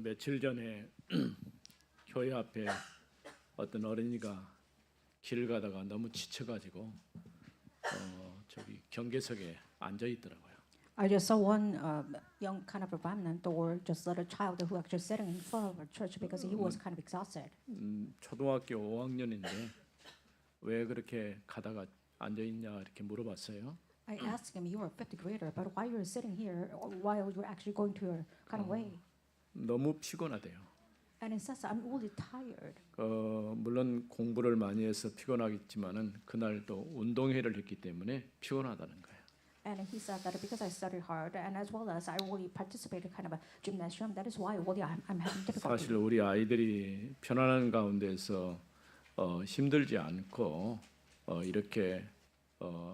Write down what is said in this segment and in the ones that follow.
며칠 전에 교회 앞에 어떤 어린이가 길을 가다가 너무 지쳐가지고 저기 경계석에 앉아 있더라고요. I just saw one young kind of a remnant or just little child who actually sitting in front of a church because he was kind of exhausted. 초등학교 5학년인데 왜 그렇게 가다가 앉아 있냐 이렇게 물어봤어요. I asked him, "You are a fifth grader, but why you're sitting here while you're actually going to your kind of way?" 너무 피곤하대요. And he says, "I'm really tired." 물론 공부를 많이 해서 피곤하겠지만은 그날 또 운동회를 했기 때문에 피곤하다는 거예요. And he said that because I studied hard and as well as I really participated kind of a gymnasium, that is why really I'm having difficulty. 사실 우리 아이들이 편안한 가운데서 힘들지 않고 이렇게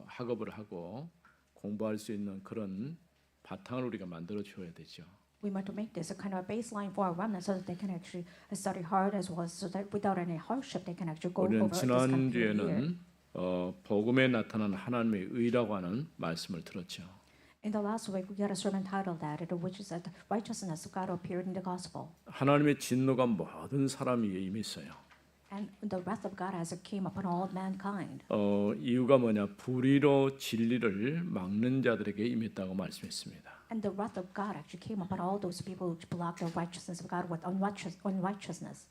학업을 하고 공부할 수 있는 그런 바탕을 우리가 만들어 줘야 되죠. We want to make this a kind of a baseline for our remnants so that they can actually study hard as well, so that without any hardship they can actually go 우리는 over this kind of year. 지난주에는 복음에 나타난 하나님의 의라고 하는 말씀을 들었죠. In the last week, we got a sermon titled that, which is that the righteousness of God appeared in the gospel, 하나님의 진노가 모든 사람 위에 임했어요. and the wrath of God has came upon all mankind. 이유가 뭐냐? 불의로 진리를 막는 자들에게 임했다고 말씀했습니다. And the wrath of God actually came upon all those people who block the righteousness of God with unrighteousness.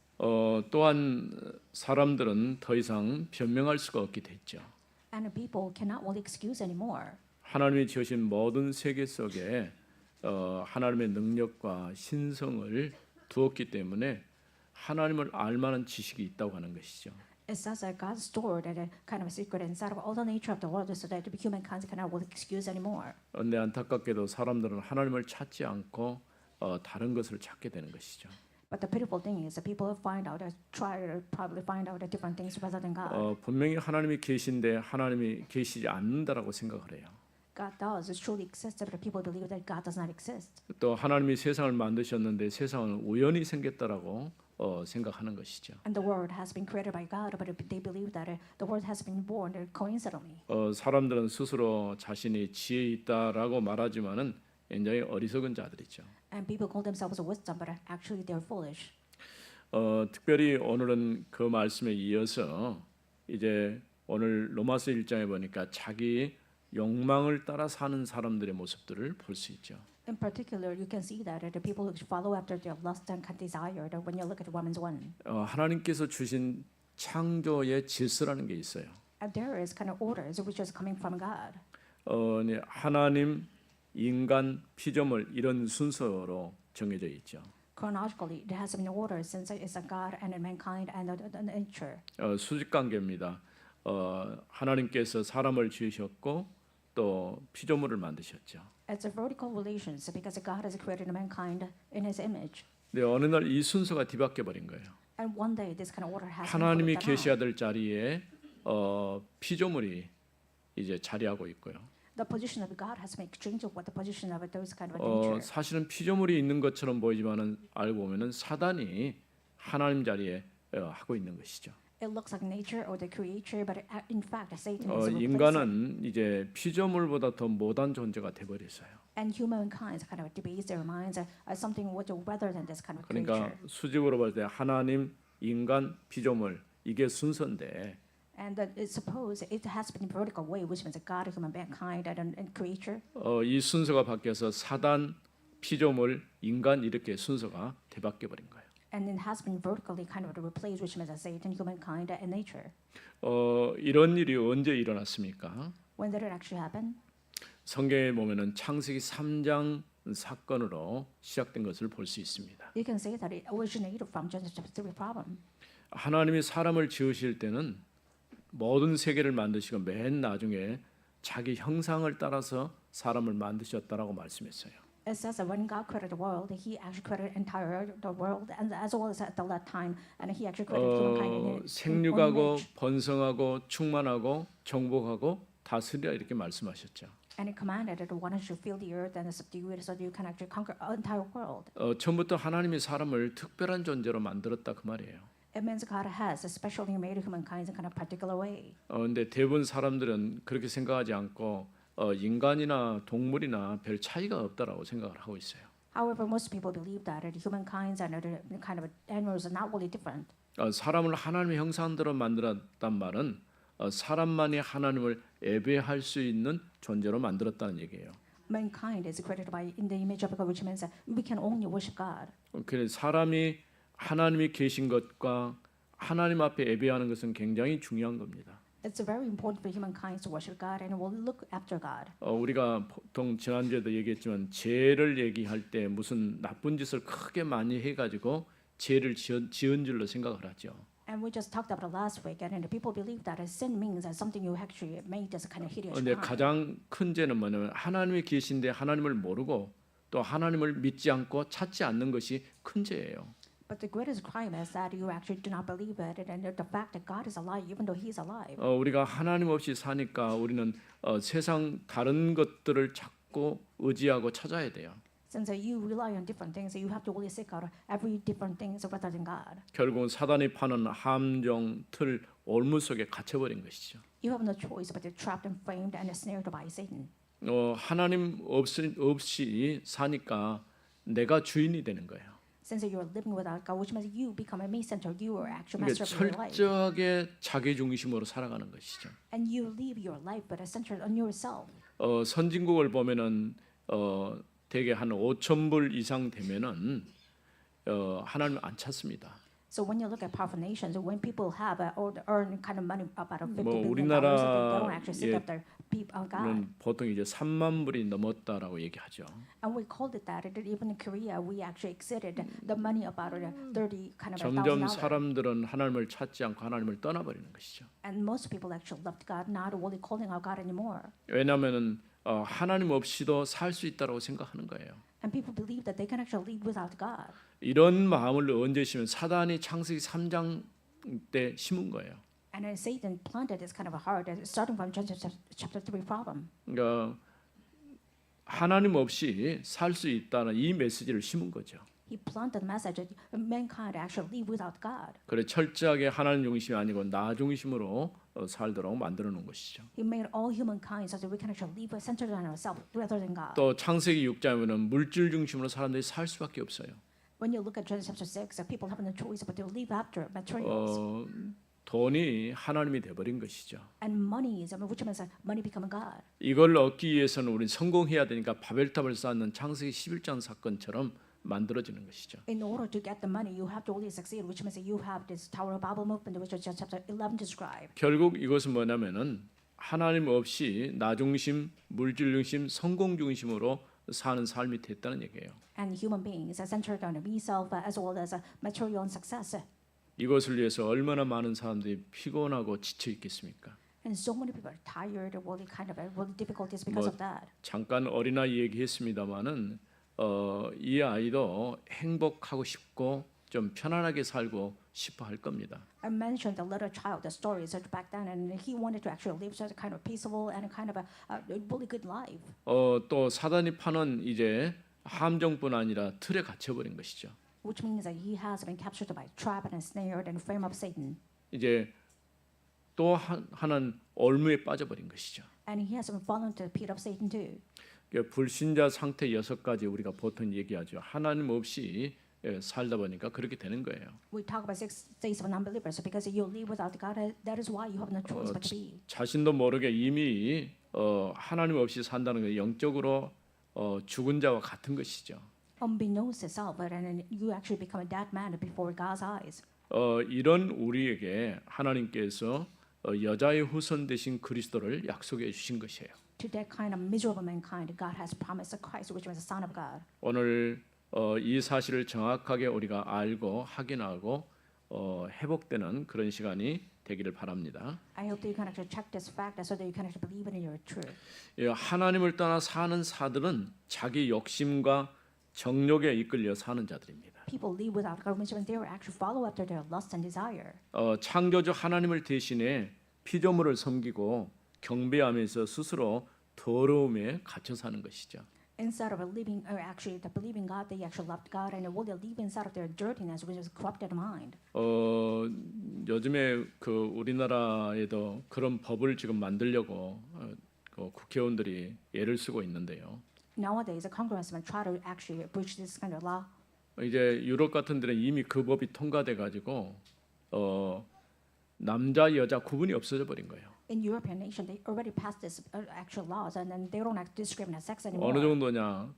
또한 사람들은 더 이상 변명할 수가 없게 됐죠. And the people cannot really excuse anymore. 하나님이 지으신 모든 세계 속에 하나님의 능력과 신성을 두었기 때문에 하나님을 알만한 지식이 있다고 하는 것이죠. It says that God stored a kind of a secret inside of all the nature of the world so that the humankind cannot really excuse anymore. 그런데 안타깝게도 사람들은 하나님을 찾지 않고 다른 것을 찾게 되는 것이죠. But the pitiful thing is that people find out, try to probably find out different things rather than God. 분명히 하나님이 계신데 하나님이 계시지 않는다라고 생각을 해요. God does truly exist, but people believe that God does not exist. 또 하나님이 세상을 만드셨는데 세상은 우연히 생겼다라고 생각하는 것이죠. And the world has been created by God, but they believe that the world has been born coincidentally. 사람들은 스스로 자신이 지혜 있다라고 말하지만은 굉장히 어리석은 자들이죠. And people call themselves wisdom, but actually they're foolish. 특별히 오늘은 그 말씀에 이어서 이제 오늘 로마서 1장에 보니까 자기 욕망을 따라 사는 사람들의 모습들을 볼 수 있죠. In particular, you can see that the people who follow after their lust and desire. When you look at Romans 1, 하나님께서 주신 창조의 질서라는 게 있어요. and there is kind of orders which is coming from God. 하나님, 인간, 피조물 이런 순서로 정해져 있죠. Chronologically, it has been ordered since it's a God and a mankind and the nature. 수직 관계입니다. 하나님께서 사람을 지으셨고 또 피조물을 만드셨죠. It's a vertical relations because God has created mankind in His image. 근데 어느 날 이 순서가 뒤바뀌어 버린 거예요. And one day, this kind of order has 하나님이 been put 계셔야 될 자리에 피조물이 이제 자리하고 있고요. The position of God has been exchanged with the position of those kind of nature. 사실은 피조물이 있는 것처럼 보이지만은 알고 보면은 사단이 하나님 자리에 하고 있는 것이죠. It looks like nature or the creature, but in fact, Satan is replacing. 인간은 이제 피조물보다 더 못한 존재가 돼 버렸어요. And humankind kind of debase their minds as something rather than this kind of 그러니까 creature. 수직으로 볼 때 하나님, 인간, 피조물 이게 순서인데 And that it's supposed it has been vertical way, which means God, human, mankind, and creature. 이 순서가 바뀌어서 사단, 피조물, 인간 이렇게 순서가 뒤바뀌어 버린 거예요. And it has been vertically kind of replaced, which means Satan, humankind, and nature. 이런 일이 언제 일어났습니까? When did it actually happen? 성경에 보면은 창세기 3장 사건으로 시작된 것을 볼 수 있습니다. You can say that it originated from Genesis chapter 3 problem. 하나님이 사람을 지으실 때는 모든 세계를 만드시고 맨 나중에 자기 형상을 따라서 사람을 만드셨다라고 말씀했어요. It says that when God created the world, He actually created entire the world, and as well as at that time, and He actually created humankind in His own 생육하고 image. 번성하고 충만하고 정복하고 다스리라 이렇게 말씀하셨죠. And He commanded that one should fill the earth and subdue it, so that you can actually conquer the entire world. 처음부터 하나님이 사람을 특별한 존재로 만들었다 그 말이에요. It means God has especially made humankind in kind of particular way. 근데 대부분 사람들은 그렇게 생각하지 않고 인간이나 동물이나 별 차이가 없다라고 생각을 하고 있어요. However, most people believe that humankind and kind of animals are not really different. 사람을 하나님의 형상대로 만들었단 말은 사람만이 하나님을 예배할 수 있는 존재로 만들었다는 얘기예요. Mankind is created in the image of God, which means that we can only worship God. 그래서 사람이 하나님이 계신 것과 하나님 앞에 예배하는 것은 굉장히 중요한 겁니다. It's very important for humankind to worship God and will look after God. 우리가 보통 지난주에도 얘기했지만 죄를 얘기할 때 무슨 나쁜 짓을 크게 많이 해가지고 죄를 지은 줄로 생각을 하죠. And we just talked about it last week, and people believe that sin means that something you actually made as a kind of hideous 근데 crime. 가장 큰 죄는 뭐냐면 하나님이 계신데 하나님을 모르고 또 하나님을 믿지 않고 찾지 않는 것이 큰 죄예요. But the greatest crime is that you actually do not believe it, and the fact that God is alive, even though He is alive. 우리가 하나님 없이 사니까 우리는 세상 다른 것들을 찾고 의지하고 찾아야 돼요. Since you rely on different things, you have to really seek out every different things rather than God. 결국은 사단이 파는 함정, 틀, 올무 속에 갇혀버린 것이죠. You have no choice but you're trapped and framed and ensnared by Satan. 하나님 없이 사니까 내가 주인이 되는 거예요. Since you're living without God, which means you become a me-center, you are actual 그러니까 master of your life, 철저하게 자기 중심으로 살아가는 것이죠. and you live your life but are centered on yourself. 선진국을 보면은 대개 한 5천 불 이상 되면은 하나님 안 찾습니다. So when you look at powerful nations, when people have or earn kind of money about $50 billion, 우리나라 they don't actually seek 예, after God. 는 보통 이제 3만 불이 넘었다라고 얘기하죠. And we called it that. Even in Korea, we actually exceeded the money about 30 kind of 점점 $1,000. 사람들은 하나님을 찾지 않고 하나님을 떠나버리는 것이죠. And most people actually left God, not really calling out God anymore. 왜냐하면은 하나님 없이도 살 수 있다라고 생각하는 거예요. And people believe that they can actually live without God. 이런 마음을 언제 심으면 사단이 창세기 3장 때 심은 거예요. And then Satan planted this kind of a heart, starting from Genesis chapter 3 problem. 그러니까 하나님 없이 살 수 있다는 이 메시지를 심은 거죠. He planted the message that mankind actually live without God. 그래 철저하게 하나님 중심이 아니고 나 중심으로 살도록 만들어 놓은 것이죠. He made all humankind so that we can actually live centered on ourselves rather than God. 또 창세기 6장에 보면 물질 중심으로 사람들이 살 수밖에 없어요. When you look at Genesis chapter 6, people have no choice but to live after materials. 돈이 하나님이 돼버린 것이죠. And money is, which means that money becoming God. 이걸 얻기 위해서는 우리 성공해야 되니까 바벨탑을 쌓는 창세기 11장 사건처럼 만들어지는 것이죠. In order to get the money, you have to really succeed, which means that you have this Tower of Babel movement, which is chapter 11 described. 결국 이것은 뭐냐면은 하나님 없이 나 중심, 물질 중심, 성공 중심으로 사는 삶이 됐다는 얘기예요. And human beings are centered on themselves as well as material and success. 이것을 위해서 얼마나 많은 사람들이 피곤하고 지쳐 있겠습니까? And so many people are tired, really kind of really difficulties because of that. 잠깐 어린아이 얘기했습니다마는 이 아이도 행복하고 싶고 좀 편안하게 살고 싶어 할 겁니다. I mentioned the little child, the story so back then, and he wanted to actually live such a kind of peaceful and kind of a really good life. 또 사단이 파는 이제 함정뿐 아니라 틀에 갇혀버린 것이죠. Which means that he has been captured by trap and ensnared and frame of Satan. 이제 또 하나는 올무에 빠져버린 것이죠. And he has been fallen to the pit of Satan too. 불신자 상태 6가지 우리가 보통 얘기하죠. 하나님 없이 살다 보니까 그렇게 되는 거예요. We talk about 6 days of non-believers because you live without God. That is why you have no choice but to be. 자신도 모르게 이미 하나님 없이 산다는 게 영적으로 죽은 자와 같은 것이죠. Unbeknownst to self, and you actually become a dead man before God's eyes. 이런 우리에게 하나님께서 여자의 후손 되신 그리스도를 약속해 주신 것이에요. To that kind of miserable mankind, God has promised a Christ, which was the Son of God. 오늘 이 사실을 정확하게 우리가 알고 확인하고 회복되는 그런 시간이 되기를 바랍니다. I hope that you can actually check this fact so that you can actually believe it in your truth. 하나님을 떠나 사는 사들은 자기 욕심과 정욕에 이끌려 사는 자들입니다. People live without God, which means they will actually follow after their lust and desire. 창조주 하나님을 대신해 피조물을 섬기고 경배하면서 스스로 더러움에 갇혀 사는 것이죠. Instead of living, or actually the believing God, they actually loved God and will they live inside of their dirtiness, which is corrupted mind. 요즘에 그 우리나라에도 그런 법을 지금 만들려고 국회의원들이 애를 쓰고 있는데요. nowadays, the congressmen try to actually breach this kind of law. 이제 유럽 같은 데는 이미 그 법이 통과돼 가지고 남자 여자 구분이 없어져 버린 거예요. In European nation, they already passed this actual laws, and then they don't discriminate sex 어느 anymore. 정도냐?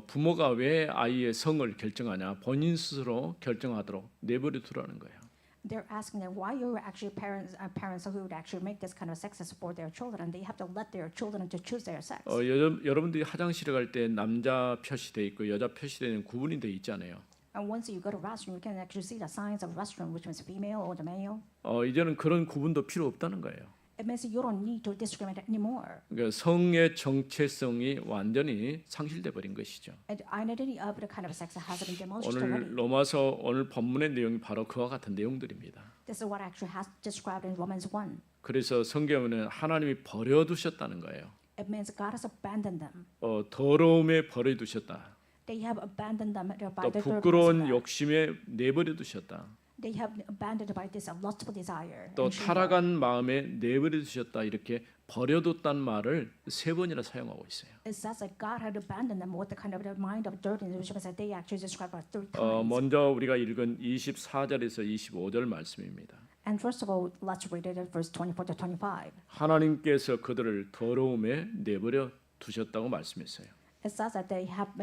부모가 왜 아이의 성을 결정하냐? 본인 스스로 결정하도록 내버려 두라는 거예요. They're asking them why you're actually parents who would actually make this kind of sexes for their children. They have to let their children to choose their sex. 여러분들이 화장실에 갈 때 남자 표시돼 있고 여자 표시되는 구분이 돼 있잖아요. And once you go to restroom, you can actually see the signs of restroom, which means female or the male. 이제는 그런 구분도 필요 없다는 거예요. It means you don't need to discriminate anymore. 그러니까 성의 정체성이 완전히 상실돼 버린 것이죠. And identity of the kind of sex has been demolished already. 오늘 로마서 오늘 본문의 내용이 바로 그와 같은 내용들입니다. This is what actually has described in Romans 1. 그래서 성경에는 하나님이 버려두셨다는 거예요. It means God has abandoned them. 더러움에 버려두셨다. They have abandoned them by 또 the 부끄러운 욕심에 내버려두셨다. They have abandoned by this lustful desire. 또 and shame. 타락한 마음에 내버려두셨다. 이렇게 버려뒀다는 말을 세 번이나 사용하고 있어요. It says that God had abandoned them with the kind of the mind of dirtiness, which means that they actually described about 3 times. 먼저 우리가 읽은 24절에서 25절 말씀입니다. And first of all, let's read it at verse 24 to 25. 하나님께서 그들을 더러움에 내버려 두셨다고 말씀했어요. It says that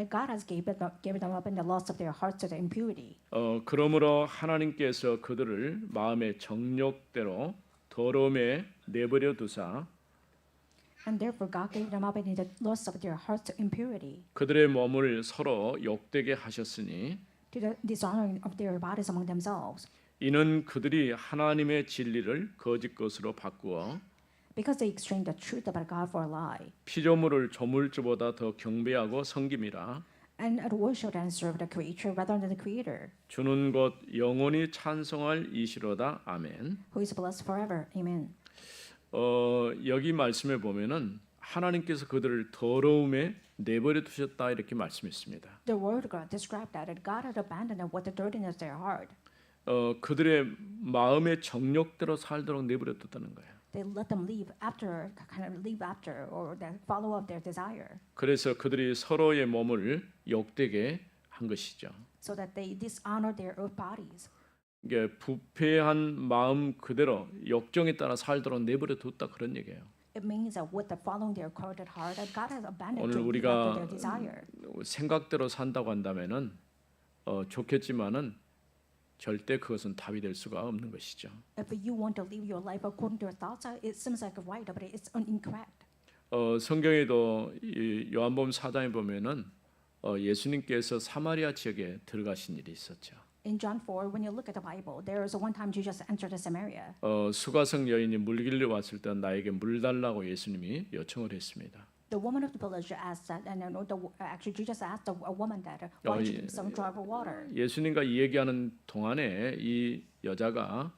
God has given them up in the lust of their hearts to the impurity. 그러므로 하나님께서 그들을 마음의 정욕대로 더러움에 내버려 두사 And therefore God gave them up in the lust of their hearts to impurity, 그들의 몸을 서로 욕되게 하셨으니 to the dishonoring of their bodies among themselves, 이는 그들이 하나님의 진리를 거짓 것으로 바꾸어 because they exchanged the truth about God for a lie, 피조물을 조물주보다 더 경배하고 섬김이라 and worshipped and served the creature rather than the Creator, 주는 곧 영원히 찬송할 이시로다. 아멘. who is blessed forever. Amen. 여기 말씀에 보면은 하나님께서 그들을 더러움에 내버려 두셨다 이렇게 말씀했습니다. The word God described that God had abandoned them with the dirtiness of their heart. 그들의 마음의 정욕대로 살도록 내버려 뒀다는 거예요. They let them live after, or follow up their desire, 그래서 그들이 서로의 몸을 욕되게 한 것이죠. so that they dishonor their own bodies. 이게 부패한 마음 그대로 욕정에 따라 살도록 내버려 뒀다 그런 얘기예요. It means that with the following their corrupted heart, that God has abandoned 오늘 to live 우리가 after their desire. 생각대로 산다고 한다면은 좋겠지만은 절대 그것은 답이 될 수가 없는 것이죠. If you want to live your life according to your thoughts, it seems like right, but it's incorrect. 성경에도 이 요한복음 4장에 보면은 예수님께서 사마리아 지역에 들어가신 일이 있었죠. In John 4, when you look at the Bible, there is one time Jesus entered Samaria. 수가성 여인이 물길래 왔을 때 나에게 물 달라고 예수님이 요청을 했습니다. The woman of the village asked that, and actually Jesus asked a woman that, why don't you give some drop of water? 예수님과 이 얘기하는 동안에 이 여자가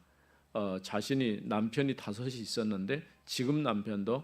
자신이 남편이 5이 있었는데 지금 남편도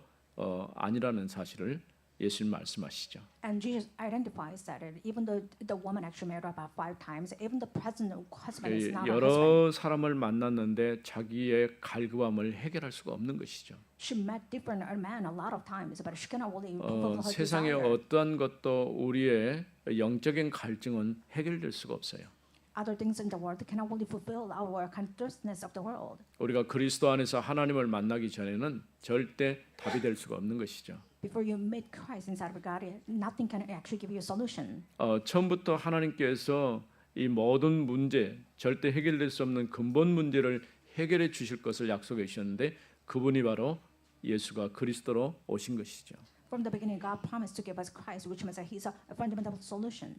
아니라는 사실을 예수님 말씀하시죠. And Jesus identifies that even though the woman actually married about 5 times, even the present husband is not her husband. 여러 사람을 만났는데 자기의 갈급함을 해결할 수가 없는 것이죠. She met different men a lot of times, but she cannot really fulfill her 세상의 desire. 어떠한 것도 우리의 영적인 갈증은 해결될 수가 없어요. Other things in the world cannot really fulfill our thirstness of the world. 우리가 그리스도 안에서 하나님을 만나기 전에는 절대 답이 될 수가 없는 것이죠. Before you meet Christ inside of God, nothing can actually give you a solution. 처음부터 하나님께서 이 모든 문제, 절대 해결될 수 없는 근본 문제를 해결해 주실 것을 약속해 주셨는데 그분이 바로 예수가 그리스도로 오신 것이죠. From the beginning, God promised to give us Christ, which means that He's a fundamental solution.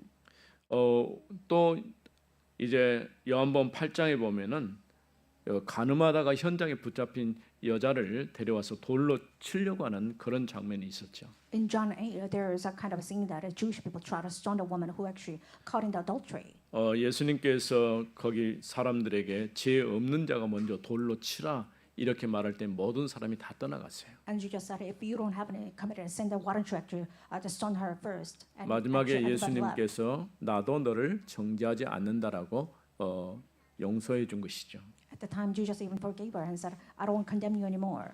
또 이제 요한복음 8장에 보면은 간음하다가 현장에 붙잡힌 여자를 데려와서 돌로 치려고 하는 그런 장면이 있었죠. In John 8, there is a kind of scene that Jewish people try to stone the woman who actually caught in the adultery. 예수님께서 거기 사람들에게 죄 없는 자가 먼저 돌로 치라 이렇게 말할 때 모든 사람이 다 떠나갔어요. And Jesus said, if you don't have any committed sin, then why don't you actually just stone her first? And 마지막에 actually everybody left. 예수님께서 나도 너를 정죄하지 않는다라고 용서해 준 것이죠. At the time, Jesus even forgave her and said, I don't condemn you anymore.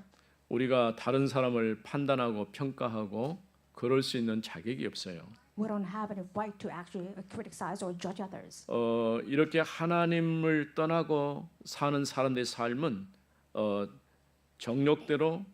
우리가 다른 사람을 판단하고 평가하고 그럴 수 있는 자격이 없어요. We don't have any right to actually criticize or judge others. 이렇게 하나님을 떠나고 사는 사람들의 삶은 정욕대로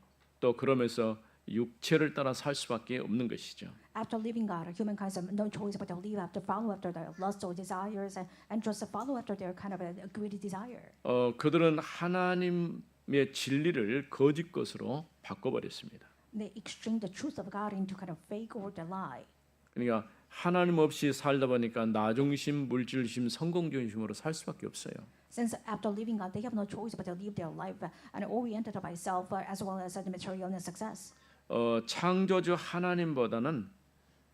또 그러면서 육체를 따라 살 수밖에 없는 것이죠. After leaving God, humankind have no choice but to leave after follow after their lusts or desires and just follow after their kind of a greedy desire. 그들은 하나님의 진리를 거짓 것으로 바꿔버렸습니다. They exchange the truth of God into kind of fake or the lie. 그러니까 하나님 없이 살다 보니까 나 중심, 물질 중심, 성공 중심으로 살 수밖에 없어요. Since after leaving God, they have no choice but to live their life and oriented by self as well as the material and success. 창조주 하나님보다는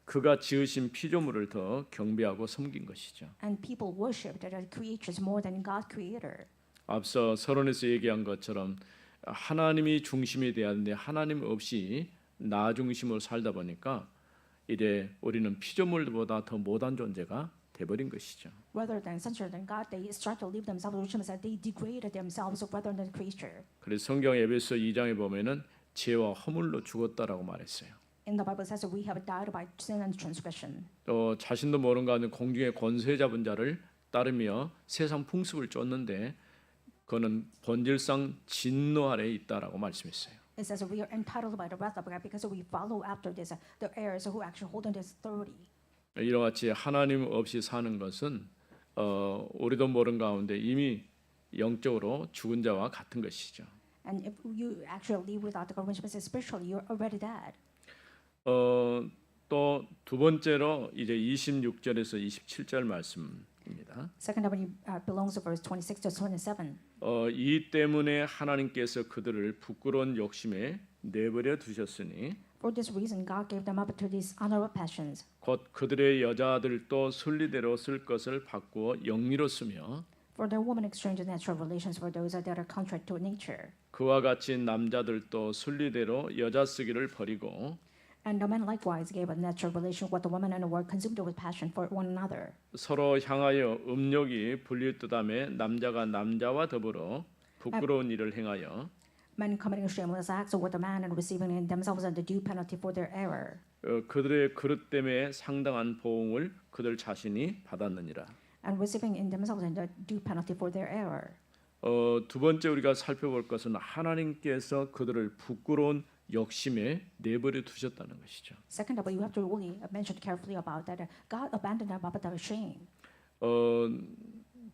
그가 지으신 피조물을 더 경배하고 섬긴 것이죠. And people worship their creatures more than God Creator. 앞서 서론에서 얘기한 것처럼 하나님이 중심이 돼야 하는데 하나님 없이 나 중심으로 살다 보니까 이제 우리는 피조물보다 더 못한 존재가 돼버린 것이죠. Rather than censor than God, they start to live themselves, which means that they degraded themselves rather than the creature. 그래서 성경 에베소 2장에 보면은 죄와 허물로 죽었다라고 말했어요. In the Bible says that we have died by sin and transgression. 또 자신도 모르는 가운데 공중의 권세 잡은 자를 따르며 세상 풍습을 쫓는데 그는 본질상 진노 아래에 있다라고 말씀했어요. It says that we are entitled by the wrath of God because we follow after this the heirs who actually hold on this authority. 이와 같이 하나님 없이 사는 것은 우리도 모르는 가운데 이미 영적으로 죽은 자와 같은 것이죠. And if you actually live without the God, spiritually, you're already dead. 또 두 번째로 이제 26절에서 27절 말씀입니다. Second one belongs to verse 26 to 27. 이 때문에 하나님께서 그들을 부끄러운 욕심에 내버려 두셨으니 For this reason, God gave them up to these honorable passions. 곧 그들의 여자들도 순리대로 쓸 것을 바꾸어 영리로 쓰며 For their women exchange natural relations for those that are contrary to nature. 그와 같이 남자들도 순리대로 여자 쓰기를 버리고 And the men likewise gave a natural relation with the women and were consumed with passion for one another. 서로 향하여 음욕이 불릴듯하며 남자가 남자와 더불어 부끄러운 일을 행하여 Men committing shameless acts with the man and receiving in themselves the due penalty for their error. 그들의 그릇 때문에 상당한 보응을 그들 자신이 받았느니라. And receiving in themselves the due penalty for their error. 두 번째 우리가 살펴볼 것은 하나님께서 그들을 부끄러운 욕심에 내버려 두셨다는 것이죠. Second of all, you have to really mention carefully about that God abandoned them about their shame.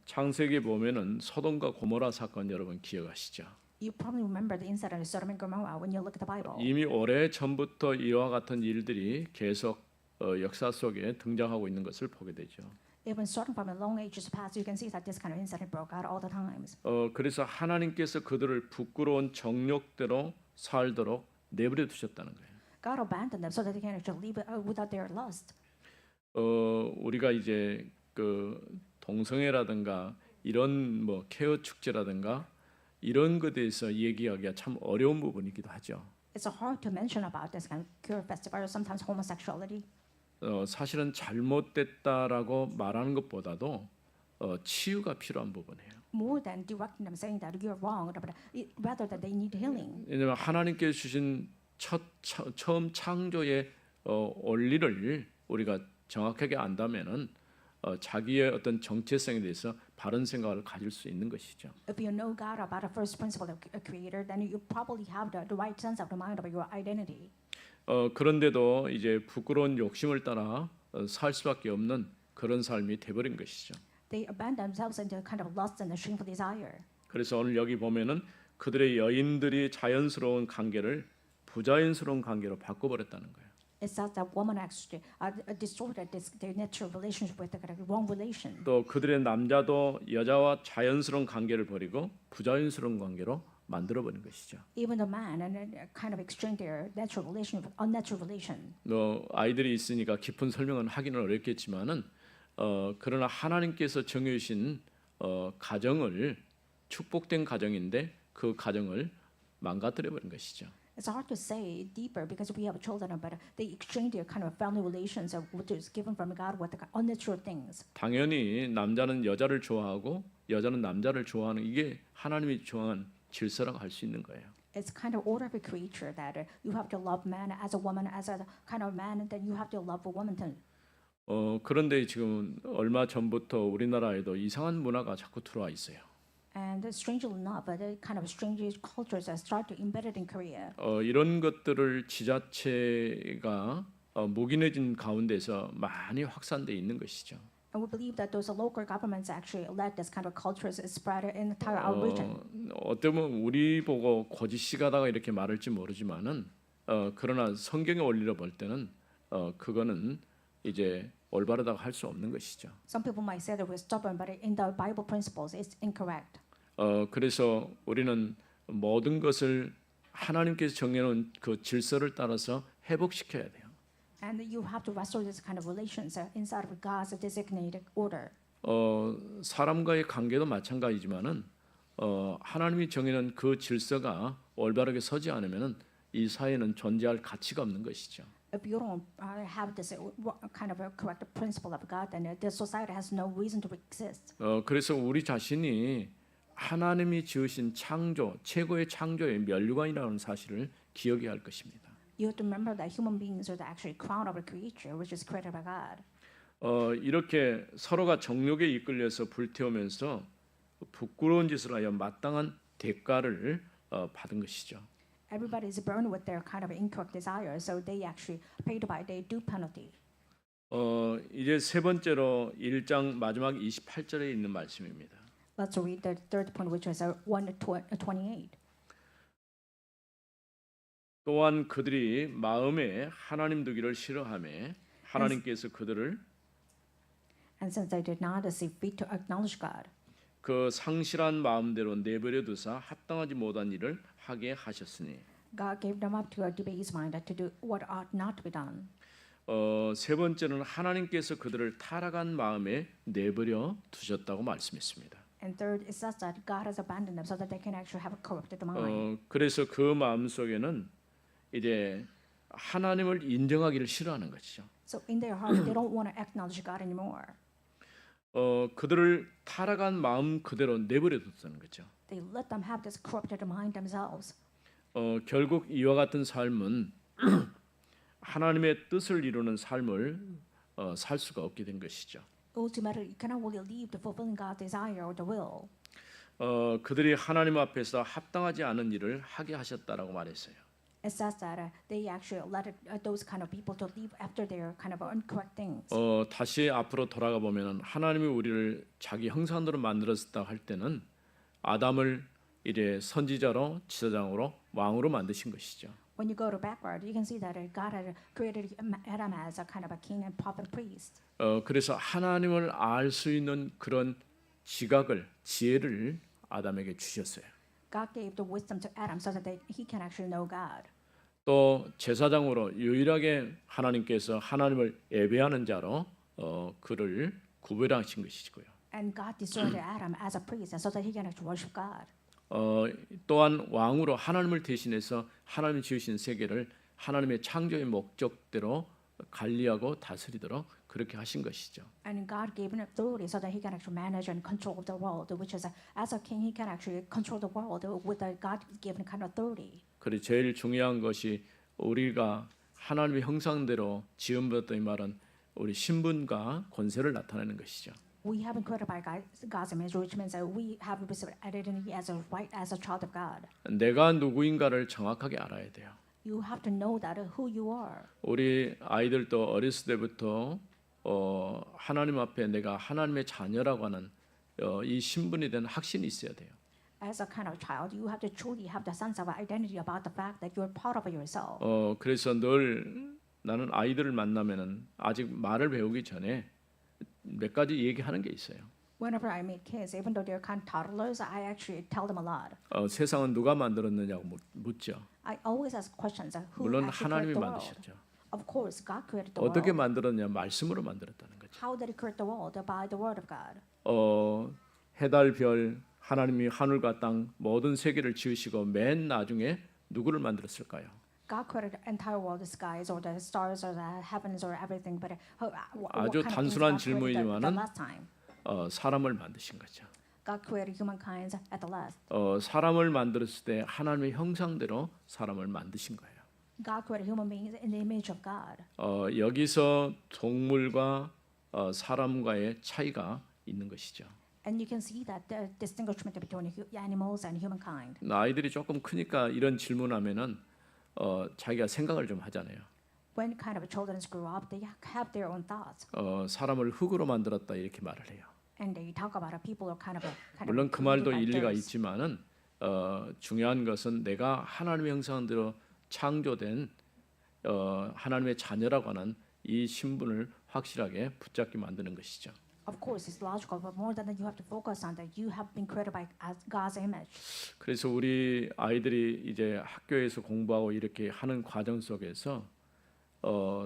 창세기에 보면은 소돔과 고모라 사건 여러분 기억하시죠? You probably remember the incident of Sodom and Gomorrah when you look at the Bible. 이미 오래 전부터 이와 같은 일들이 계속 역사 속에 등장하고 있는 것을 보게 되죠. Even starting from a long ages past, you can see that this kind of incident broke out all the times. 그래서 하나님께서 그들을 부끄러운 정욕대로 살도록 내버려 두셨다는 거예요. God abandoned them so that they can actually live without their lust. 우리가 이제 그 동성애라든가 이런 뭐 케어 축제라든가 이런 것에 대해서 얘기하기가 참 어려운 부분이기도 하죠. It's hard to mention about this kind of queer festival or sometimes homosexuality. 사실은 잘못됐다라고 말하는 것보다도 치유가 필요한 부분이에요. More than directing them saying that you're wrong, but rather that they need healing. 왜냐하면 하나님께서 주신 처음 창조의 원리를 우리가 정확하게 안다면은 자기의 어떤 정체성에 대해서 바른 생각을 가질 수 있는 것이죠. If you know God about the first principle of a creator, then you probably have the right sense of the mind about your identity. 그런데도 이제 부끄러운 욕심을 따라 살 수밖에 없는 그런 삶이 돼버린 것이죠. They abandon themselves into kind of lust and a shameful desire. 그래서 오늘 여기 보면은 그들의 여인들이 자연스러운 관계를 부자연스러운 관계로 바꿔버렸다는 거예요. It says that women actually distorted their natural relationship with the kind of wrong relation. 또 그들의 남자도 여자와 자연스러운 관계를 버리고 부자연스러운 관계로 만들어버린 것이죠. Even the man and kind of exchange their natural relation with unnatural relation. 아이들이 있으니까 깊은 설명은 하기는 어렵겠지만은 그러나 하나님께서 정해주신 가정을 축복된 가정인데 그 가정을 망가뜨려 버린 것이죠. It's hard to say deeper because we have children, but they exchange their kind of family relations of what is given from God with the unnatural things. 당연히 남자는 여자를 좋아하고 여자는 남자를 좋아하는 이게 하나님이 정한 질서라고 할 수 있는 거예요. It's kind of order of a creature that you have to love man as a woman, as a kind of man, and then you have to love a woman too. 그런데 지금 얼마 전부터 우리나라에도 이상한 문화가 자꾸 들어와 있어요. And strangely enough, the kind of strange cultures that start to embed it in Korea. 이런 것들을 지자체가 묵인해진 가운데서 많이 확산돼 있는 것이죠. And we believe that those local governments actually let this kind of cultures spread in entire our region. 어쩌면 우리 보고 거짓시가다가 이렇게 말할지 모르지만은 그러나 성경의 원리로 볼 때는 그거는 이제 올바르다고 할 수 없는 것이죠. Some people might say that we're stubborn, but in the Bible principles, it's incorrect. 그래서 우리는 모든 것을 하나님께서 정해놓은 그 질서를 따라서 회복시켜야 돼요. And you have to restore this kind of relations inside of God's designated order. 사람과의 관계도 마찬가지지만은 하나님이 정해놓은 그 질서가 올바르게 서지 않으면은 이 사회는 존재할 가치가 없는 것이죠. If you don't have this kind of a correct principle of God, then the society has no reason to exist. 그래서 우리 자신이 하나님이 지으신 창조, 최고의 창조의 면류관이라는 사실을 기억해야 할 것입니다. You have to remember that human beings are the actually crown of a creature, which is created by God. 이렇게 서로가 정욕에 이끌려서 불태우면서 부끄러운 짓을 하여 마땅한 대가를 받은 것이죠. Everybody is burned with their kind of incorrect desires, so they actually paid by their due penalty. 이제 세 번째로 1장 마지막 28절에 있는 말씀입니다. Let's read the third point, which is 1:28. 또한 그들이 마음에 하나님 두기를 싫어하며 하나님께서 그들을 And since they did not see fit to acknowledge God, 그 상실한 마음대로 내버려 두사 합당하지 못한 일을 하게 하셨으니. God gave them up to a debased mind to do what ought not to be done. 세 번째는 하나님께서 그들을 타락한 마음에 내버려 두셨다고 말씀했습니다. And third, it says that God has abandoned them so that they can actually have a corrupted mind. 그래서 그 마음 속에는 이제 하나님을 인정하기를 싫어하는 것이죠. So in their heart, they don't want to acknowledge God anymore. 그들을 타락한 마음 그대로 내버려 뒀다는 거죠. They let them have this corrupted mind themselves. 결국 이와 같은 삶은 하나님의 뜻을 이루는 삶을 살 수가 없게 된 것이죠. Ultimately, you cannot really leave to fulfilling God's desire or the will. 그들이 하나님 앞에서 합당하지 않은 일을 하게 하셨다라고 말했어요. It says that they actually let those kind of people to leave after their kind of incorrect things. 다시 앞으로 돌아가 보면은 하나님이 우리를 자기 형상대로 만들었다 할 때는 아담을 이제 선지자로 지사장으로 왕으로 만드신 것이죠. When you go to backward, you can see that God had created Adam as a kind of a king and prophet priest. 그래서 하나님을 알 수 있는 그런 지각을 지혜를 아담에게 주셨어요. God gave the wisdom to Adam so that he can actually know God. 또 제사장으로 유일하게 하나님께서 하나님을 예배하는 자로 그를 구별하신 것이고요. And God discerned Adam as a priest so that he can actually worship God. 또한 왕으로 하나님을 대신해서 하나님이 지으신 세계를 하나님의 창조의 목적대로 관리하고 다스리도록 그렇게 하신 것이죠. And God gave him authority so that he can actually manage and control the world, which is as a king he can actually control the world with the God-given kind of authority. 그리고 제일 중요한 것이 우리가 하나님의 형상대로 지음받았다 이 말은 우리 신분과 권세를 나타내는 것이죠. We have been created by God's image, which means that we have received identity as a right as a child of God. 내가 누구인가를 정확하게 알아야 돼요. You have to know that who you are. 우리 아이들도 어렸을 때부터 하나님 앞에 내가 하나님의 자녀라고 하는 이 신분에 대한 확신이 있어야 돼요. As a kind of child, you have to truly have the sense of identity about the fact that you're part of yourself. 그래서 늘 나는 아이들을 만나면은 아직 말을 배우기 전에 몇 가지 얘기하는 게 있어요. Whenever I meet kids, even though they're kind of toddlers, I actually tell them a lot. 세상은 누가 만들었느냐고 묻죠. I always ask questions. Who 물론 actually 하나님이 created the world? 만드셨죠. Of course, God created the 어떻게 world. 만들었냐? 말씀으로 만들었다는 거죠. How did He create the world? By the word of God. 해달 별 하나님이 하늘과 땅 모든 세계를 지으시고 맨 나중에 누구를 만들었을까요? God created the entire world, the skies, or the stars, or the heavens, or everything. But what 아주 kind of things 단순한 God created the 질문이지만은 last time? 사람을 만드신 거죠. God created humankind at the last. 사람을 만들었을 때 하나님의 형상대로 사람을 만드신 거예요. God created human beings in the image of God. 여기서 동물과 사람과의 차이가 있는 것이죠. And you can see that the distinguishment between animals and humankind. 아이들이 조금 크니까 이런 질문하면은 자기가 생각을 좀 하잖아요. When kind of children grow up, they have their own thoughts, 사람을 흙으로 만들었다 이렇게 말을 해요. and they talk about how people are 물론 그 말도 created by 일리가 theirs. 있지만은 중요한 것은 내가 하나님의 형상대로 창조된 하나님의 자녀라고 하는 이 신분을 확실하게 붙잡게 만드는 것이죠. Of course, it's logical, but more than that, you have to focus on that you have been created by God's image. 그래서 우리 아이들이 이제 학교에서 공부하고 이렇게 하는 과정 속에서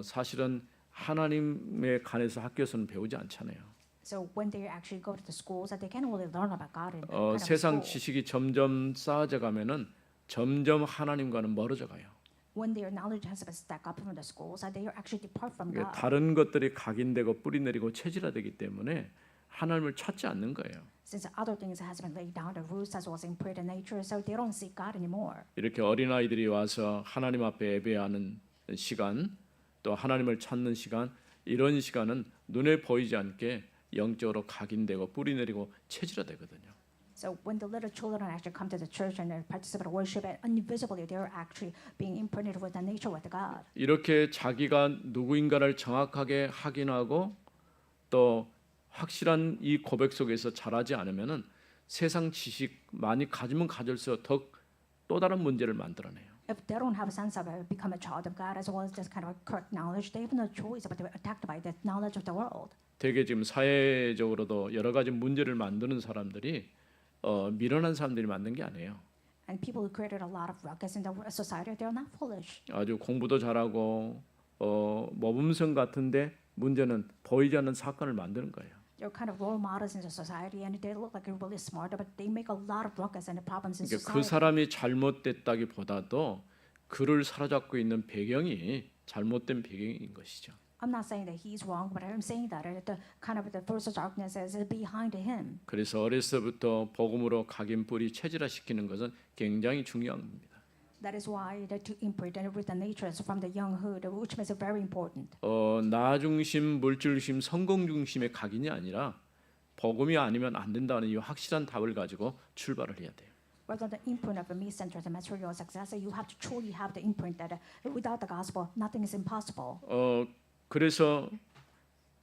사실은 하나님에 관해서 학교에서는 배우지 않잖아요. So when they actually go to the schools, that they can't really learn about God in kind of 세상 school. 지식이 점점 쌓아져 가면은 점점 하나님과는 멀어져 가요. When their knowledge has been stacked up from the schools, that they are actually depart from 그러니까 God. 다른 것들이 각인되고 뿌리내리고 체질화되기 때문에 하나님을 찾지 않는 거예요. Since other things has been laid down, the roots as well as imprinted in nature, so they don't seek God anymore. 이렇게 어린 아이들이 와서 하나님 앞에 예배하는 시간, 또 하나님을 찾는 시간, 이런 시간은 눈에 보이지 않게 영적으로 각인되고 뿌리내리고 체질화되거든요. So when the little children actually come to the church and they participate in worship, and invisibly they are actually being imprinted with the nature with God. 이렇게 자기가 누구인가를 정확하게 확인하고 또 확실한 이 고백 속에서 자라지 않으면은 세상 지식 많이 가지면 가질수록 더 또 다른 문제를 만들어내요. If they don't have a sense of become a child of God as well as this kind of correct knowledge, they have no choice but to be attacked by the knowledge of the world. 되게 지금 사회적으로도 여러 가지 문제를 만드는 사람들이 미련한 사람들이 만든 게 아니에요. And people who created a lot of ruckus in the society, they are not foolish. 아주 공부도 잘하고 모범생 같은데 문제는 보이지 않는 사건을 만드는 거예요. They're kind of role models in the society, and they look like they're really smart, but they make a lot of ruckus and problems in 그러니까 그 society. 사람이 잘못됐다기보다도 그를 사로잡고 있는 배경이 잘못된 배경인 것이죠. I'm not saying that he's wrong, but I'm saying that the kind of the force of darkness is behind him. 그래서 어려서부터 복음으로 각인 뿌리 체질화시키는 것은 굉장히 중요한 겁니다. That is why to imprint and with the natures from the younghood, which is very important. 나 중심, 물질 중심, 성공 중심의 각인이 아니라 복음이 아니면 안 된다는 이 확실한 답을 가지고 출발을 해야 돼요. Rather than the imprint of a me-centered and material success, you have to truly have the imprint that without the gospel, nothing is impossible. 그래서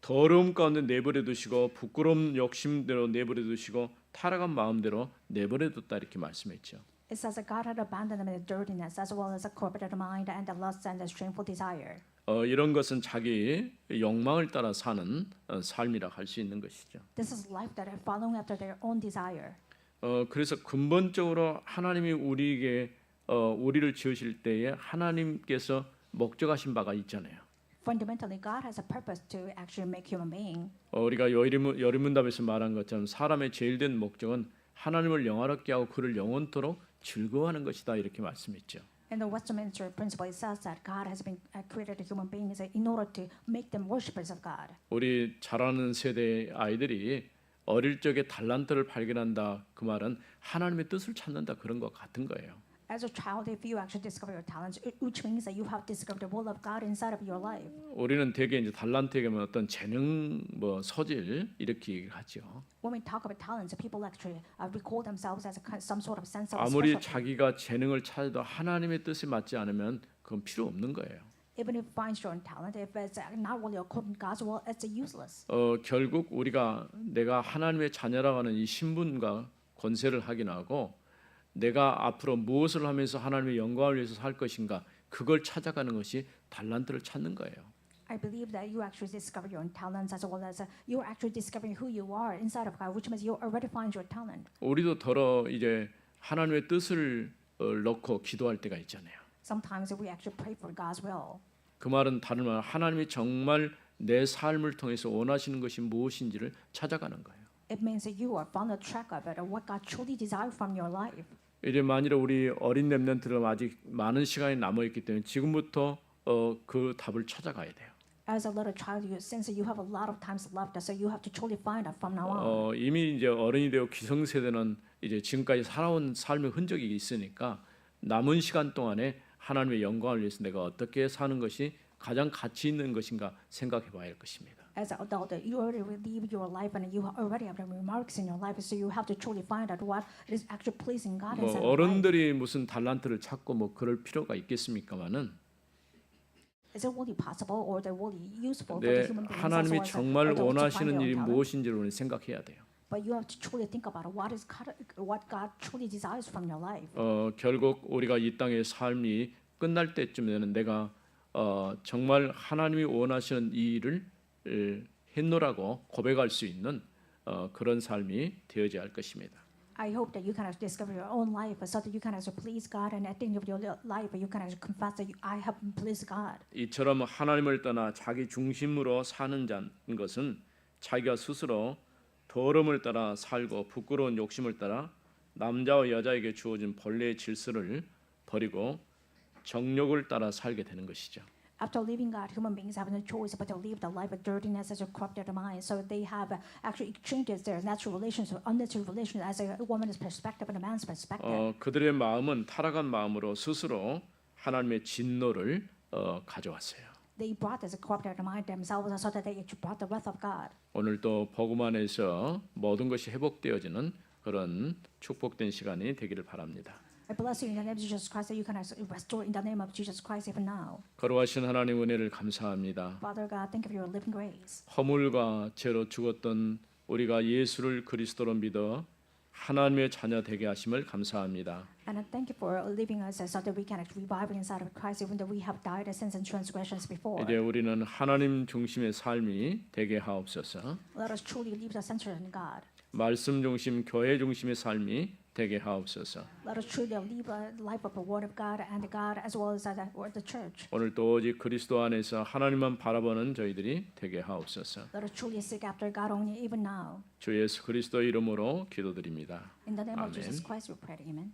더러움 가운데 내버려 두시고 부끄러움 욕심대로 내버려 두시고 타락한 마음대로 내버려 뒀다 이렇게 말씀했죠. It says that God had abandoned them in the dirtiness as well as a corrupted mind and the lust and the shameful desire. 이런 것은 자기 욕망을 따라 사는 삶이라 할 수 있는 것이죠. This is life that are following after their own desire. 그래서 근본적으로 하나님이 우리에게 우리를 지으실 때에 하나님께서 목적하신 바가 있잖아요. Fundamentally, God has a purpose to actually make human being. 우리가 여리문답에서 말한 것처럼 사람의 제일 된 목적은 하나님을 영화롭게 하고 그를 영원토록 즐거워하는 것이다 이렇게 말씀했죠. In the Westminster principle, it says that God has been created human beings in order to make them worshippers of God. 우리 자라는 세대 아이들이 어릴 적에 달란트를 발견한다 그 말은 하나님의 뜻을 찾는다 그런 것 같은 거예요. As a child, if you actually discover your talents, which means that you have discovered the will of God inside of your life. 우리는 대개 이제 달란트에 가면 어떤 재능 뭐 소질 이렇게 얘기하죠. When we talk about talents, people actually recall themselves as some sort of sense of 아무리 specialty. 자기가 재능을 찾아도 하나님의 뜻에 맞지 않으면 그건 필요 없는 거예요. Even if it finds your own talent, if it's not really according to God's will, it's useless. 결국 우리가 내가 하나님의 자녀라고 하는 이 신분과 권세를 확인하고 내가 앞으로 무엇을 하면서 하나님의 영광을 위해서 살 것인가 그걸 찾아가는 것이 달란트를 찾는 거예요. I believe that you actually discover your own talents as well as you're actually discovering who you are inside of God, which means you already find your talent. 우리도 더러 이제 하나님의 뜻을 넣고 기도할 때가 있잖아요. Sometimes we actually pray for God's will. 그 말은 다른 말 하나님이 정말 내 삶을 통해서 원하시는 것이 무엇인지를 찾아가는 거예요. It means that you are found a track of it, or what God truly desires from your life. 이제 만일 우리 어린 렘넌트들은 아직 많은 시간이 남아 있기 때문에 지금부터 그 답을 찾아가야 돼요. as a little child, since you have a lot of times left, so you have to truly find out from now on. 이미 이제 어른이 되어 기성세대는 이제 지금까지 살아온 삶의 흔적이 있으니까 남은 시간 동안에 하나님의 영광을 위해서 내가 어떻게 사는 것이 가장 가치 있는 것인가 생각해 봐야 할 것입니다. As an adult, you already live your life and you already have the remarks in your life, so you have to truly find out what is actually pleasing God 뭐 inside your life. 어른들이 무슨 달란트를 찾고 뭐 그럴 필요가 있겠습니까마는 Is it really possible or they're really useful for 네, the human beings as 하나님이 well as 정말 adults to find 원하시는 their 일이 own talent? 무엇인지를 우리는 생각해야 돼요. But you have to truly think about what God truly desires from your life. 결국 우리가 이 땅의 삶이 끝날 때쯤에는 내가 정말 하나님이 원하시는 이 일을 했노라고 고백할 수 있는 그런 삶이 되어져야 할 것입니다. I hope that you can actually discover your own life so that you can actually please God, and at the end of your life you can actually confess that I have pleased God. 이처럼 하나님을 떠나 자기 중심으로 사는 자는 것은 자기가 스스로 더러움을 따라 살고 부끄러운 욕심을 따라 남자와 여자에게 주어진 본래의 질서를 버리고 정욕을 따라 살게 되는 것이죠. After leaving God, human beings have no choice but to live the life of dirtiness as a corrupted mind. So they have actually exchanged their natural relations or unnatural relations as a woman's perspective and a man's perspective. 그들의 마음은 타락한 마음으로 스스로 하나님의 진노를 가져왔어요. They brought this corrupted mind themselves so that they actually brought the wrath of God. 오늘 또 복음 안에서 모든 것이 회복되어지는 그런 축복된 시간이 되기를 바랍니다. I bless you in the name of Jesus Christ that you can actually restore in the name of Jesus Christ even now. 거룩하신 하나님 은혜를 감사합니다. Father God, thank you for your living grace. 허물과 죄로 죽었던 우리가 예수를 그리스도로 믿어 하나님의 자녀 되게 하심을 감사합니다. And I thank you for leaving us so that we can actually revive inside of Christ even though we have died in sins and transgressions before. 이제 우리는 하나님 중심의 삶이 되게 하옵소서. Let us truly leave the center in God. 말씀 중심, 교회 중심의 삶이 되게 하옵소서. Let us truly live a life of the Word of God and God as well as the church. 오늘 또 오직 그리스도 안에서 하나님만 바라보는 저희들이 되게 하옵소서. Let us truly seek after God only even now. 주 예수 그리스도 이름으로 기도드립니다. In the name of 아멘. Jesus Christ we pray. Amen.